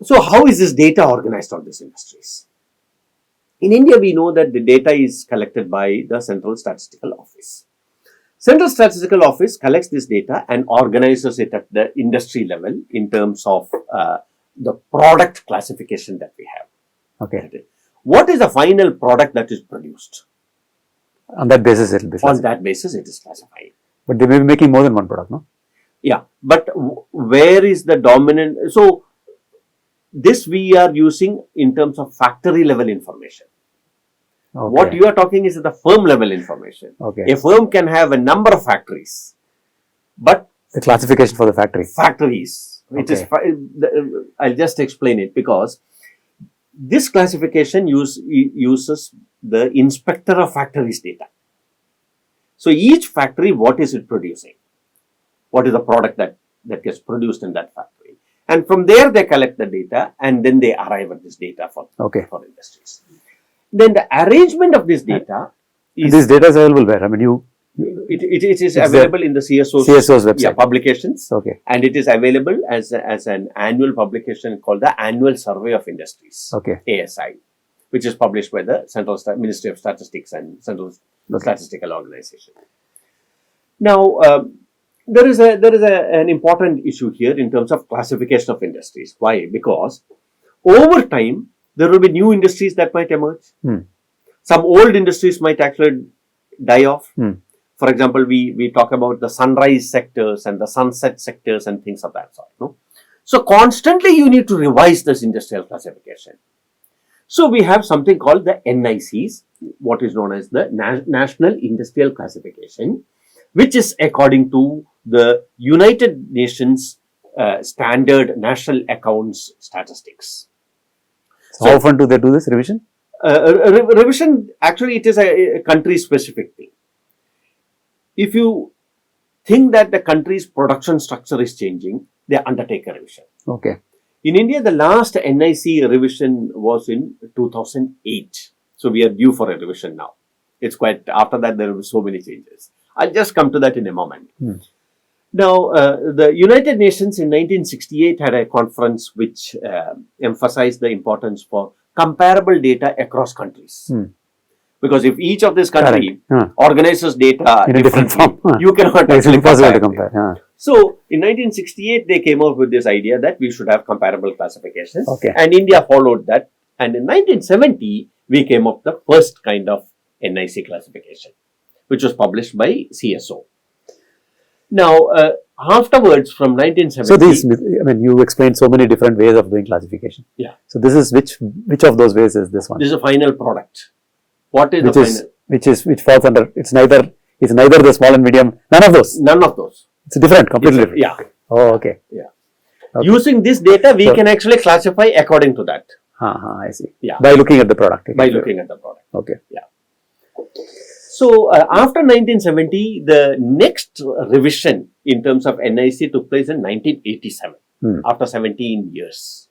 So how is this data organized on these industries? In India, we know that the data is collected by the Central Statistical Office. Central Statistical Office collects this data and organizes it at the industry level in terms of the product classification that we have. Okay. What is the final product that is produced? On that basis, it will be classified. On that basis, it is classified. But they may be making more than one product, no? Yeah, but where is the dominant? So, this we are using in terms of factory level information. Okay. What you are talking is the firm level information. Okay. A firm can have a number of factories, but the classification for the factory. Factories, which is, I'll just explain it, because this classification uses the inspector of factories data. So each factory, what is it producing? What is the product that gets produced in that factory? And from there they collect the data and then they arrive at this data for industries. Then the arrangement of this data is... This data is available where? I mean, it is available in the CSO's website. Yeah, publications. Okay. And it is available as an annual publication called the Annual Survey of Industries. Okay. ASI, which is published by the Central Ministry of Statistics and Central Statistical Organization. Now, there is an important issue here in terms of classification of industries. Why? Because over time, there will be new industries that might emerge. Some old industries might actually die off. For example, we talk about the sunrise sectors and the sunset sectors and things of that sort. No? So, constantly you need to revise this industrial classification. So, we have something called the NICs, what is known as the National Industrial Classification, which is according to the United Nations Standard National Accounts Statistics. So, how often do they do this revision? Revision, actually, it is a country-specific thing. If you think that the country's production structure is changing, they undertake a revision. Okay. In India, the last NIC revision was in 2008. So, we are due for a revision now. It's quite, after that, there were so many changes. I'll just come to that in a moment. Now, the United Nations in 1968 had a conference which emphasized the importance for comparable data across countries. Because if each of this country organizes data in a different form, you cannot actually impossible to compare. So, in 1968, they came up with this idea that we should have comparable classifications. Okay. And India followed that. And in 1970, we came up with the first kind of NIC classification, which was published by CSO. Now, afterwards, from 1970... So, these, I mean, you explained so many different ways of doing classification. Yeah. So, this is which of those ways is this one? This is a final product. What is the final? Which falls under, it's neither the small and medium, none of those. None of those. It's different, completely different. Yeah. Oh, okay. Yeah. Okay. Using this data, we can actually classify according to that. I see. Yeah. By looking at the product. By looking at the product. Okay. Yeah. So, after 1970, the next revision in terms of NIC took place in 1987, after 17 years.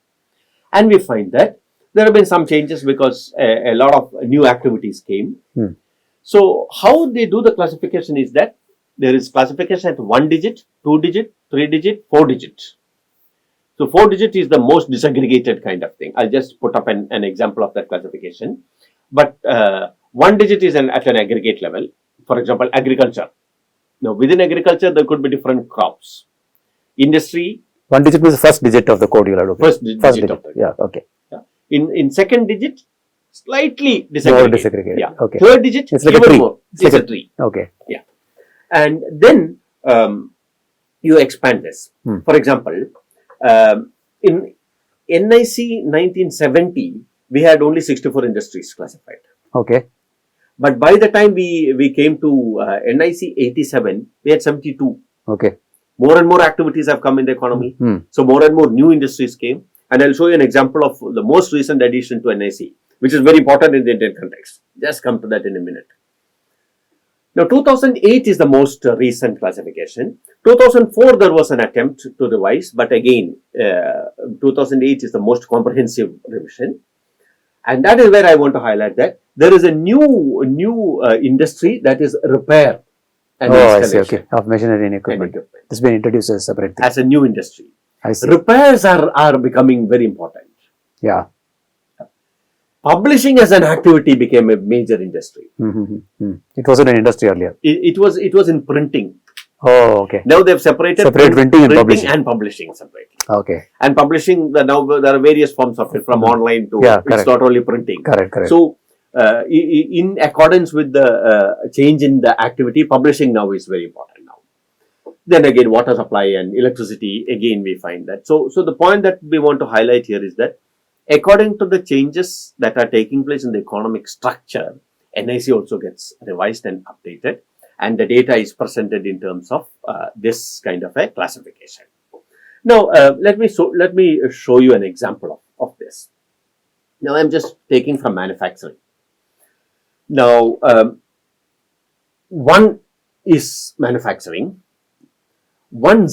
And we find that there have been some changes because a lot of new activities came. So, how they do the classification is that there is classification at 1 digit, 2 digit, 3 digit, 4 digit. So, 4 digit is the most disaggregated kind of thing. I'll just put up an example of that classification. But 1 digit is at an aggregate level. For example, agriculture. Now, within agriculture, there could be different crops. Industry. 1 digit is the first digit of the code you are looking. First digit of the code. Yeah, okay. Yeah. In second digit, slightly disaggregated. More disaggregated. Yeah. Okay. Third digit, it's like even a tree. more. It's a tree. Okay. Yeah. And then you expand this. For example, in NIC 1970, we had only 64 industries classified. Okay. But by the time we came to NIC 87, we had 72. Okay. More and more activities have come in the economy. So, more and more new industries came. And I'll show you an example of the most recent addition to NIC, which is very important in the Indian context. Just come to that in a minute. Now, 2008 is the most recent classification. 2004, there was an attempt to revise, but again, 2008 is the most comprehensive revision. And that is where I want to highlight that there is a new industry that is repair and installation. I see, okay. Of machinery and equipment. This has been introduced as a separate thing. As a new industry. I see. Repairs are becoming very important. Yeah. Publishing as an activity became a major industry. It wasn't an industry earlier. It was in printing. Oh, okay. Now they've separated printing and publishing separately. Okay. And publishing, now there are various forms of it, from online to, it's not only printing. Correct. So, in accordance with the change in the activity, publishing now is very important now. Then again, water supply and electricity, again we find that. So the point that we want to highlight here is that according to the changes that are taking place in the economic structure, NIC also gets revised and updated, and the data is presented in terms of this kind of a classification. Now, let me show you an example of this. Now, I'm just taking from manufacturing. Now, one is manufacturing. 10,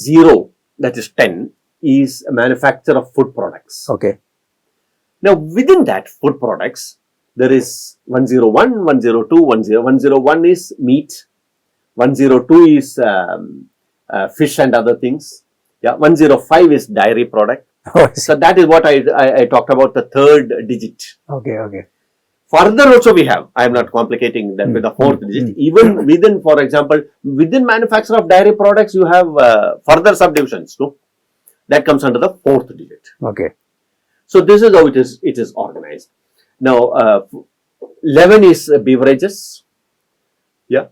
that is 10, is a manufacture of food products. Okay. Now, within that food products, there is 101, 102, 101 is meat, 102 is fish and other things. Yeah, 105 is dairy product. So that is what I talked about, the third digit. Okay. Further also we have, I am not complicating that with the fourth digit. Even within, for example, within manufacture of dairy products, you have further subdivisions too. That comes under the fourth digit. Okay. So this is how it is organized. Now, 11 is beverages. Yeah,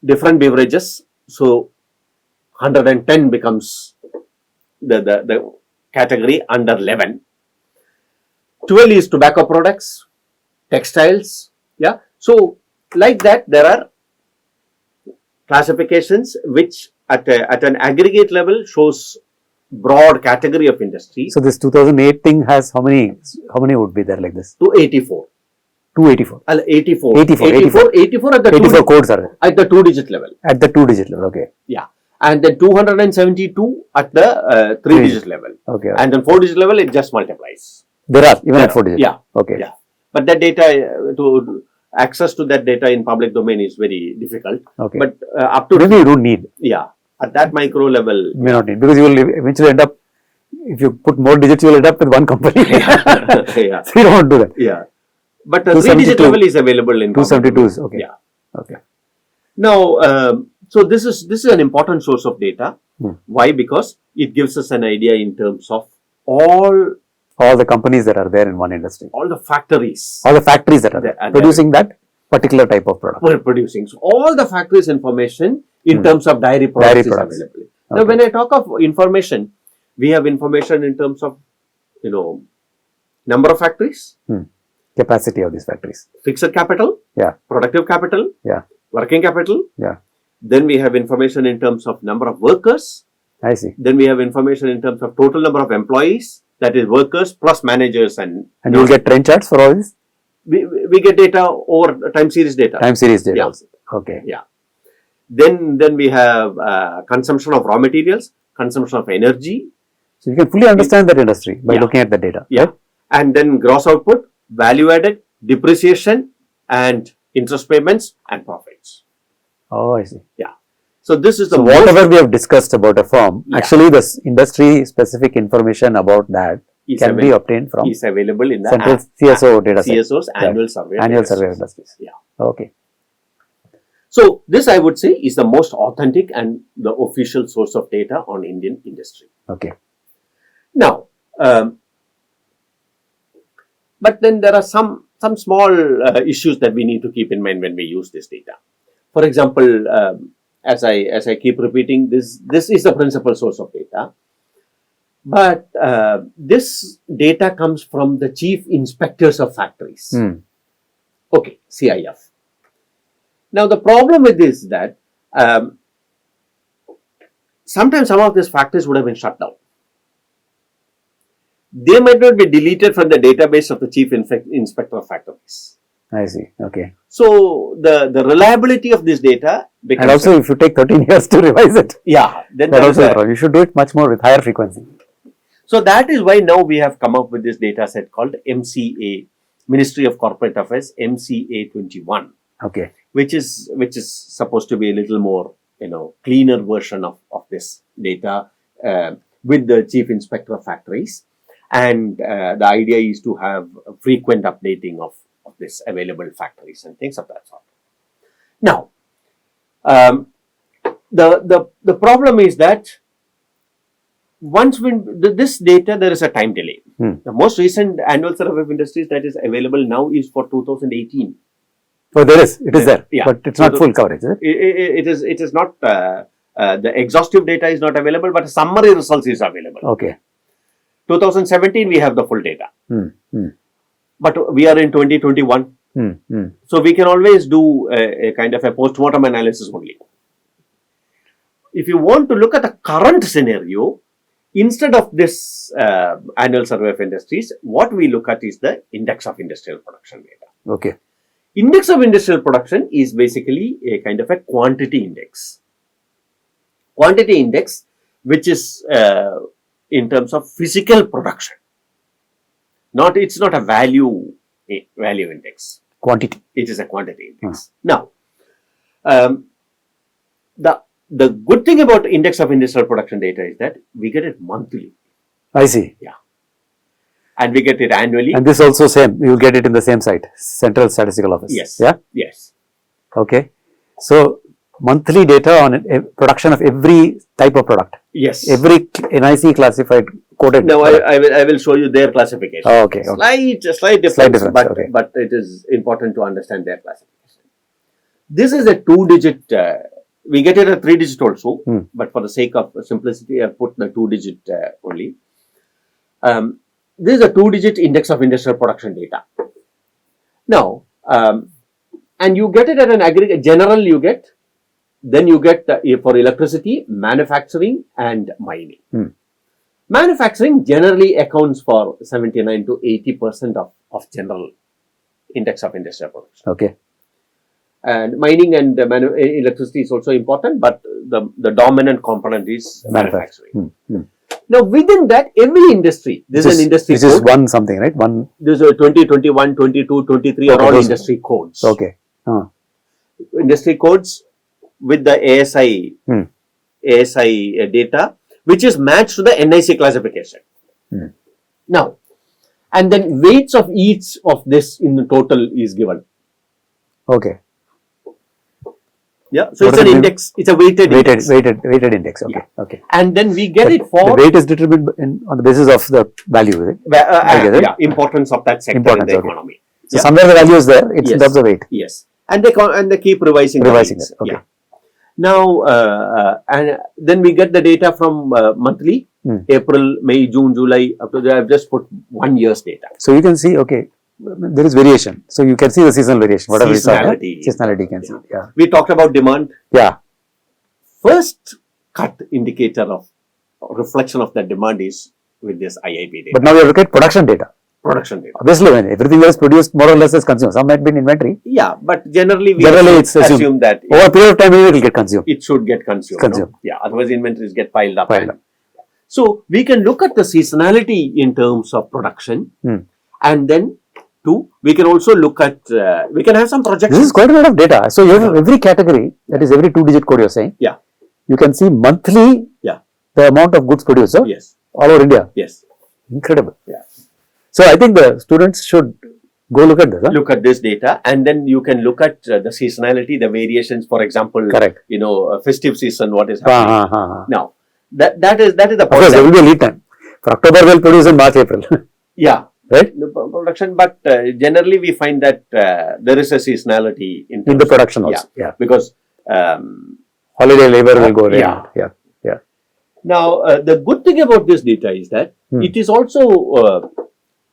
different beverages. So 110 becomes the category under 11. 12 is tobacco products, textiles. Yeah. So like that, there are classifications which at an aggregate level shows broad category of industry. So this 2008 thing has how many would be there like this? 284. 284. 84 at the 84 codes are at the 2-digit level. At the 2-digit level, okay. Yeah. And then 272 at the 3-digit level. Okay. And then 4-digit level, it just multiplies. There are, even at 4-digit? Yeah. Okay. Yeah. But that data, to access to that data in public domain is very difficult. Okay. But up to... Maybe you don't need. Yeah. At that micro level... You may not need. Because you will eventually end up, if you put more digits, you will end up with one company. Yeah. So you don't want to do that. Yeah. But the 3-digit level is available in 272. Okay. Yeah. Okay. Now, so this is an important source of data. Why? Because it gives us an idea in terms of all the companies that are there in one industry. All the factories. All the factories that are there, producing that particular type of product. We're producing. So all the factories information in terms of dairy products is available. Okay. Now, when I talk of information, we have information in terms of, number of factories. Capacity of these factories. Fixed capital. Yeah. Productive capital. Yeah. Working capital. Yeah. Then we have information in terms of number of workers. I see. Then we have information in terms of total number of employees, that is workers plus managers and... And you will get trend charts for all this? We get data over time series data. Time series data also. Okay. Yeah. Then we have consumption of raw materials, consumption of energy. So you can fully understand that industry by looking at the data. Yeah. Right? And then gross output, value added, depreciation and interest payments and profits. Oh, I see. Yeah. So this is whatever we have discussed about a firm, actually the industry specific information about that can be obtained from is available in the central CSO data set. CSO's annual survey. Annual survey of industries. Yeah. Okay. So this I would say is the most authentic and the official source of data on Indian industry. Okay. Now, but then there are some small issues that we need to keep in mind when we use this data. For example, as I keep repeating, this is the principal source of data. But this data comes from the chief inspectors of factories. Okay, CIF. Now the problem with this is that sometimes some of these factories would have been shut down. They might not be deleted from the database of the chief inspector of factories. I see. Okay. So the reliability of this data becomes... And also if you take 13 years to revise it. Yeah. Then that also you should do it much more with higher frequency. So that is why now we have come up with this data set called MCA, Ministry of Corporate Affairs, MCA 21. Okay. Which is supposed to be a little more, cleaner version of this data with the chief inspector of factories. and the idea is to have frequent updating of this available factories and things of that sort. Now, the problem is that once this data, there is a time delay. The most recent annual survey of industries that is available now is for 2018. Oh, it is there, but it's not full coverage, is it? It is not, the exhaustive data is not available, but summary results is available. Okay. 2017, we have the full data. But we are in 2021. So we can always do a kind of a post-mortem analysis only. If you want to look at the current scenario, instead of this annual survey of industries, what we look at is the index of industrial production data. Okay. Index of industrial production is basically a kind of a quantity index. Quantity index, which is in terms of physical production. It's not a value index. Quantity. It is a quantity index. Now, the good thing about index of industrial production data is that we get it monthly. I see. Yeah. And we get it annually. And this also same, you get it in the same site, Central Statistical Office. Yes. Yeah? Yes. Okay. So, monthly data on production of every type of product. Yes. Every NIC classified coded. Now, I will show you their classification. Oh, okay. Slight difference, but it is important to understand their classification. This is a 2-digit, we get it a 3-digit also, but for the sake of simplicity, I put the 2-digit only. This is a 2-digit index of industrial production data. Now, and you get it at an aggregate, general you get, then you get for electricity, manufacturing and mining. Manufacturing generally accounts for 79 to 80% of general index of industrial production. Okay. And mining and electricity is also important, but the dominant component is manufacturing. Now, within that, every industry, this is an industry code. This is one something, right? One. This is 20, 21, 22, 23 are all industry codes. Okay. Industry codes with the ASI data, which is matched to the NIC classification. Now, and then weights of each of this in the total is given. Okay. Yeah, so it's an index, it's a weighted index. Weighted index, okay. Yeah. Okay. And then we get it for... The weight is determined on the basis of the value, is it? Yeah, importance of that sector in the economy. So somewhere the value is there, it's in terms of weight. Yes. And they keep revising it, okay. Yeah. Now, and then we get the data from monthly, April, May, June, July, up to I've just put 1 year's data. So you can see, okay, there is variation. So you can see the seasonal variation, whatever seasonality. Seasonality you can see. Yeah. We talked about demand. Yeah. First cut indicator of reflection of that demand is with this IIP data. But now we look at production data. Production data. Obviously, when everything else produced more or less is consumed. Some might be in inventory. Yeah, but generally it's assume that over a period of time it will get consumed. It should get consumed. No? Yeah, otherwise inventories get piled up. So we can look at the seasonality in terms of production, and then we can also look at, we can have some projections. This is quite a lot of data. So you have every category, that is every 2-digit code you're saying. Yeah. You can see monthly the amount of goods produced. So yes. All over India. Yes. Incredible. Yeah. So I think the students should go look at this. Look at this data, and then you can look at the seasonality, the variations. For example, correct. Festive season, what is happening. Now, that is the point. Of course, there will be a lead time. For October, we'll produce in March, April. Yeah. Right? The production, but generally we find that there is a seasonality in the production also. Yeah. Because holiday labor will go around. Yeah. Now, the good thing about this data is that it is also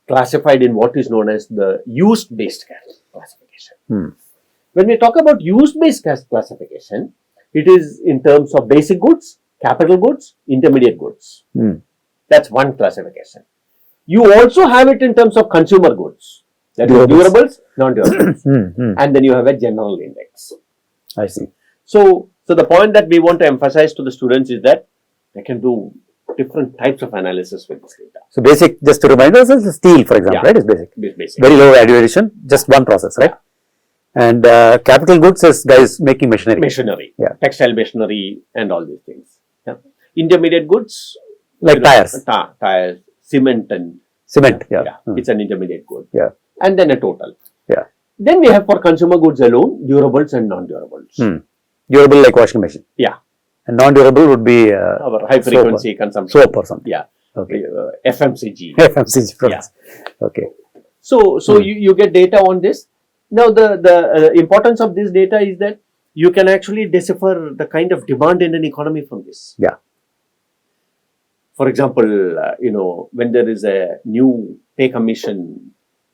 classified in what is known as the use-based classification. When we talk about use-based classification, it is in terms of basic goods, capital goods, intermediate goods. That's one classification. You also have it in terms of consumer goods. That is durables, non-durables. And then you have a general index. I see. So the point that we want to emphasize to the students is that they can do different types of analysis with this data. So basic, just to remind us, is steel, for example, right? Is basic. Very low value addition, just one process, right? And capital goods is guys making machinery. Machinery. Yeah. Textile machinery and all these things. Yeah. Intermediate goods. Like tires. Tires, cement and Cement, yeah. It's an intermediate good. Yeah. And then a total. Yeah. Then we have for consumer goods alone, durables and non-durables. Durable like washing machine. Yeah. And non-durable would be our high frequency consumption. Soap or something. Yeah. Okay. FMCG. FMCG products. Yeah. Okay. So you get data on this. Now the importance of this data is that you can actually decipher the kind of demand in an economy from this. Yeah. For example, when there is a new pay commission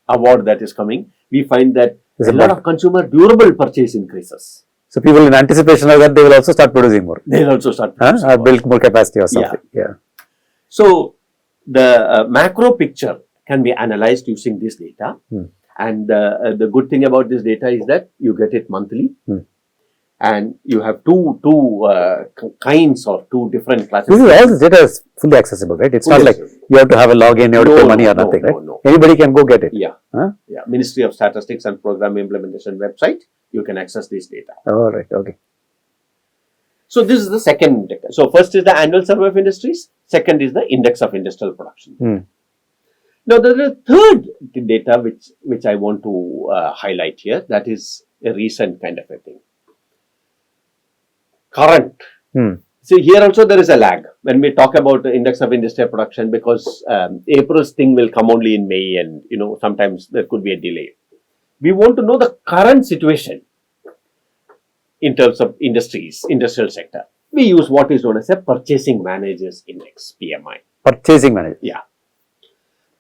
award that is coming, we find that a lot of consumer durable purchase increases. So people in anticipation of that, they will also start producing more. They will also start producing or build more capacity or something. Yeah. So the macro picture can be analyzed using this data. And the good thing about this data is that you get it monthly. And you have two kinds or two different classes. All this data is fully accessible, right? It's not like you have to have a login, you have to pay money or nothing, right? No. Anybody can go get it. Yeah. Ministry of Statistics and Program Implementation website, you can access this data. All right. Okay. So this is the second. So first is the annual survey of industries. Second is the index of industrial production. Now there is a third data which I want to highlight here. That is a recent kind of a thing. Current. See, here also there is a lag when we talk about the index of industrial production, because April's thing will come only in May, and sometimes there could be a delay. We want to know the current situation in terms of industrial sector. We use what is known as a Purchasing Managers Index, PMI. Purchasing Managers. Yeah.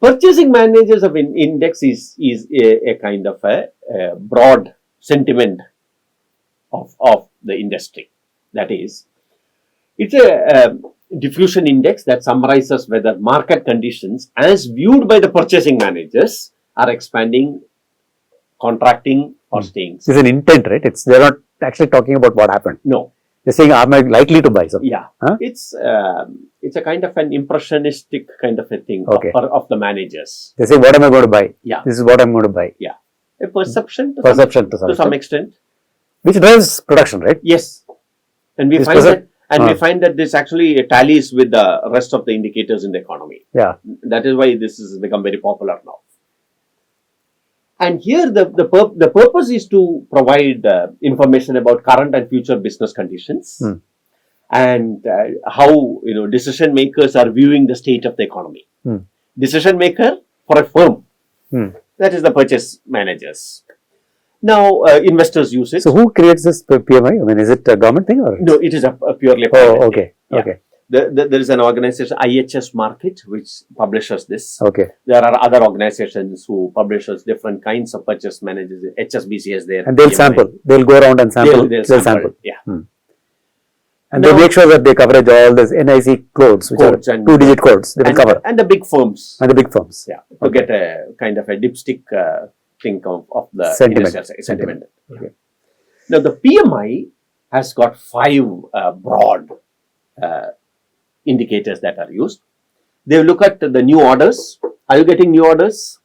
Purchasing Managers of Index is a kind of a broad sentiment of the industry. That is, it's a diffusion index that summarizes whether market conditions as viewed by the purchasing managers are expanding, contracting or staying. It's an intent, right? They're not actually talking about what happened. No. They're saying, am I likely to buy something? Yeah. It's a kind of an impressionistic kind of a thing of the managers. They say, what am I going to buy? Yeah. This is what I'm going to buy. Yeah. A perception to some extent. Which drives production, right? Yes. And we find that this actually tallies with the rest of the indicators in the economy. Yeah. That is why this has become very popular now. And here the purpose is to provide information about current and future business conditions and how decision makers are viewing the state of the economy. Decision maker for a firm, that is the purchase managers. Now investors use it. So who creates this PMI? I mean, is it a government thing or? No, it is a purely private okay. thing. Yeah. Okay. There is an organization, IHS Market, which publishes this. Okay. There are other organizations who publishes different kinds of purchase managers. HSBC is there. And they'll sample. They'll go around and sample. They'll sample. Yeah. And they make sure that they coverage all this NIC codes, which codes are and 2-digit codes. They will cover. And the big firms. Yeah. To get a kind of a dipstick thing of the sentiment. Okay. Now the PMI has got 5 broad indicators that are used. They look at the new orders. Are you getting new orders?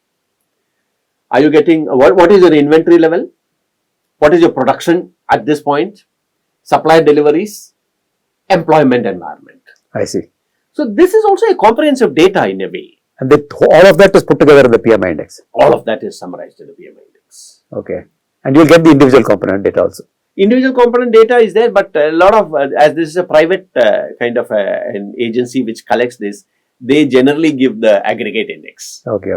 Are you getting what is your inventory level? What is your production at this point? Supply deliveries, employment environment. I see. So this is also a comprehensive data in a way. And all of that is put together in the PMI index. All of that is summarized in the PMI index. Okay. And you'll get the individual component data also. Individual component data is there, but a lot of, as this is a private kind of an agency which collects this, they generally give the aggregate index. Okay.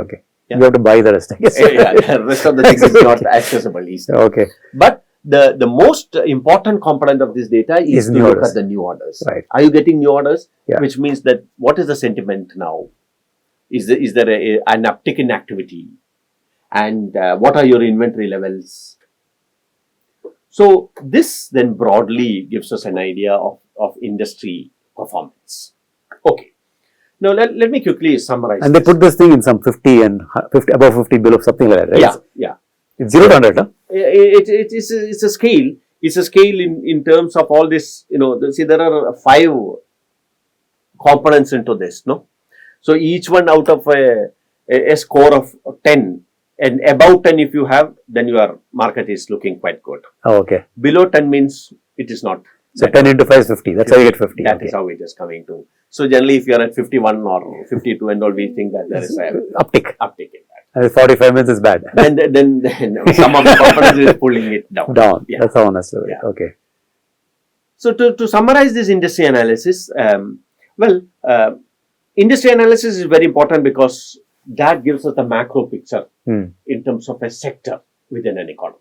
Yeah. You have to buy the rest, I guess. The rest of the things is not accessible easily. Okay. But the most important component of this data is to look at the new orders. Right. Are you getting new orders? Yeah. Which means that what is the sentiment now? Is there an uptick in activity? And what are your inventory levels? So this then broadly gives us an idea of industry performance. Okay. Now let me quickly summarize. And they put this thing in some 50 and 50 above 50 below something like that, right? Yeah. It's 0 to 100, huh? It's a scale. It's a scale in terms of all this. See, there are 5 components into this. No, so each one out of a score of 10. And above 10 if you have, then your market is looking quite good. Oh, okay. Below 10 means it is not. So 10 into 5 is 50. That's how you get 50. That is how it is coming to. So generally, if you are at 51 or 52 and all, we think that there is a uptick. Uptick in that. And 45 minutes is bad. Then some of the companies is pulling it down. Yeah. That's how honest. Yeah. Okay. So to summarize this industry analysis, industry analysis is very important because that gives us the macro picture in terms of a sector within an economy.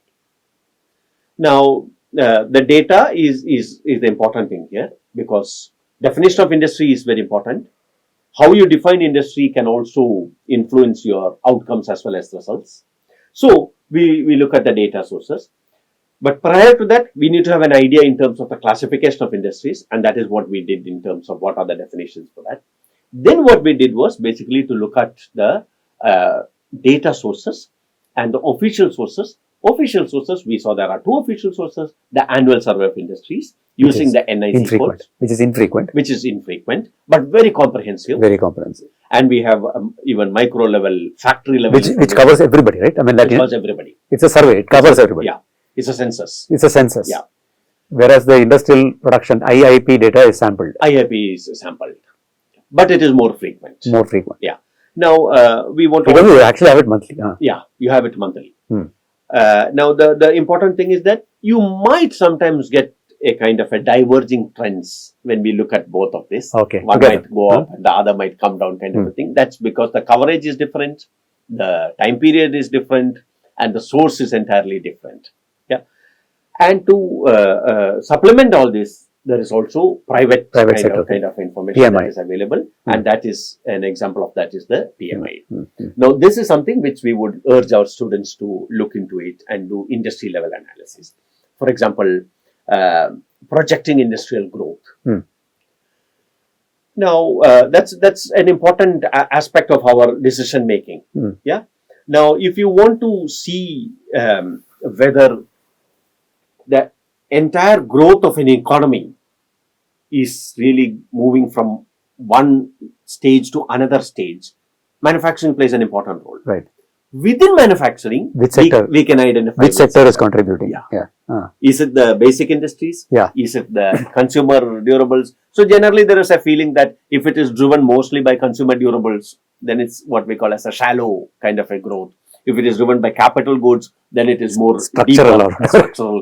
Now, the data is the important thing here, because definition of industry is very important. How you define industry can also influence your outcomes as well as results. So we look at the data sources. But prior to that, we need to have an idea in terms of the classification of industries, and that is what we did in terms of what are the definitions for that. Then what we did was basically to look at the data sources and the official sources. Official sources, we saw there are two official sources: the annual survey of industries using the NIC code, which is infrequent, but very comprehensive. And we have even micro level, factory level, which covers everybody, right? I mean, that covers everybody. It's a survey; it covers everybody. Yeah, it's a census. Yeah. Whereas the industrial production IIP data is sampled. IIP is sampled, but it is more frequent. Yeah. Now we want to. Because you actually have it monthly. Yeah, you have it monthly. Now the important thing is that you might sometimes get a kind of a diverging trends when we look at both of this. Okay. One might go up and the other might come down, kind of a thing. That's because the coverage is different, the time period is different, and the source is entirely different. Yeah. And to supplement all this, there is also private kind of information PMI. that is available, and that is an example of that is the PMI. Now, this is something which we would urge our students to look into it and do industry level analysis. For example, projecting industrial growth. Now, that's an important aspect of our decision making. Yeah. Now, if you want to see whether the entire growth of an economy is really moving from one stage to another stage, manufacturing plays an important role. Right. Within manufacturing, which sector we can identify which sector is contributing. Is it the basic industries? Is it the consumer durables? So generally there is a feeling that if it is driven mostly by consumer durables, then it's what we call as a shallow kind of a growth. If it is driven by capital goods, then it is more structural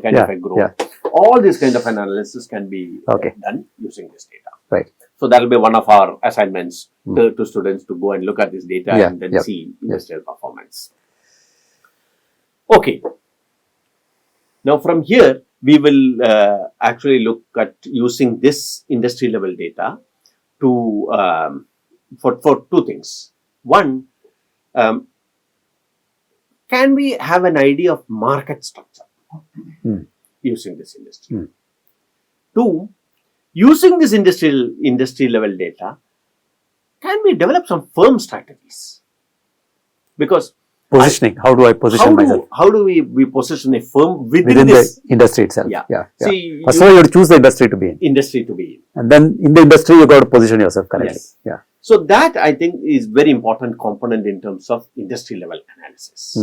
kind of a growth. All this kind of analysis can be done using this data. Right. So that will be one of our assignments to students to go and look at this data and then see industrial performance. Okay. Now from here, we will actually look at using this industry level data to for two things. One, can we have an idea of market structure using this industry? Two, using this industry level data, can we develop some firm strategies? Because positioning, how do I position myself? How do we position a firm within this the industry itself? See, first of all, you have to choose the industry to be in. And then in the industry, you got to position yourself correctly. So that I think is very important component in terms of industry level analysis.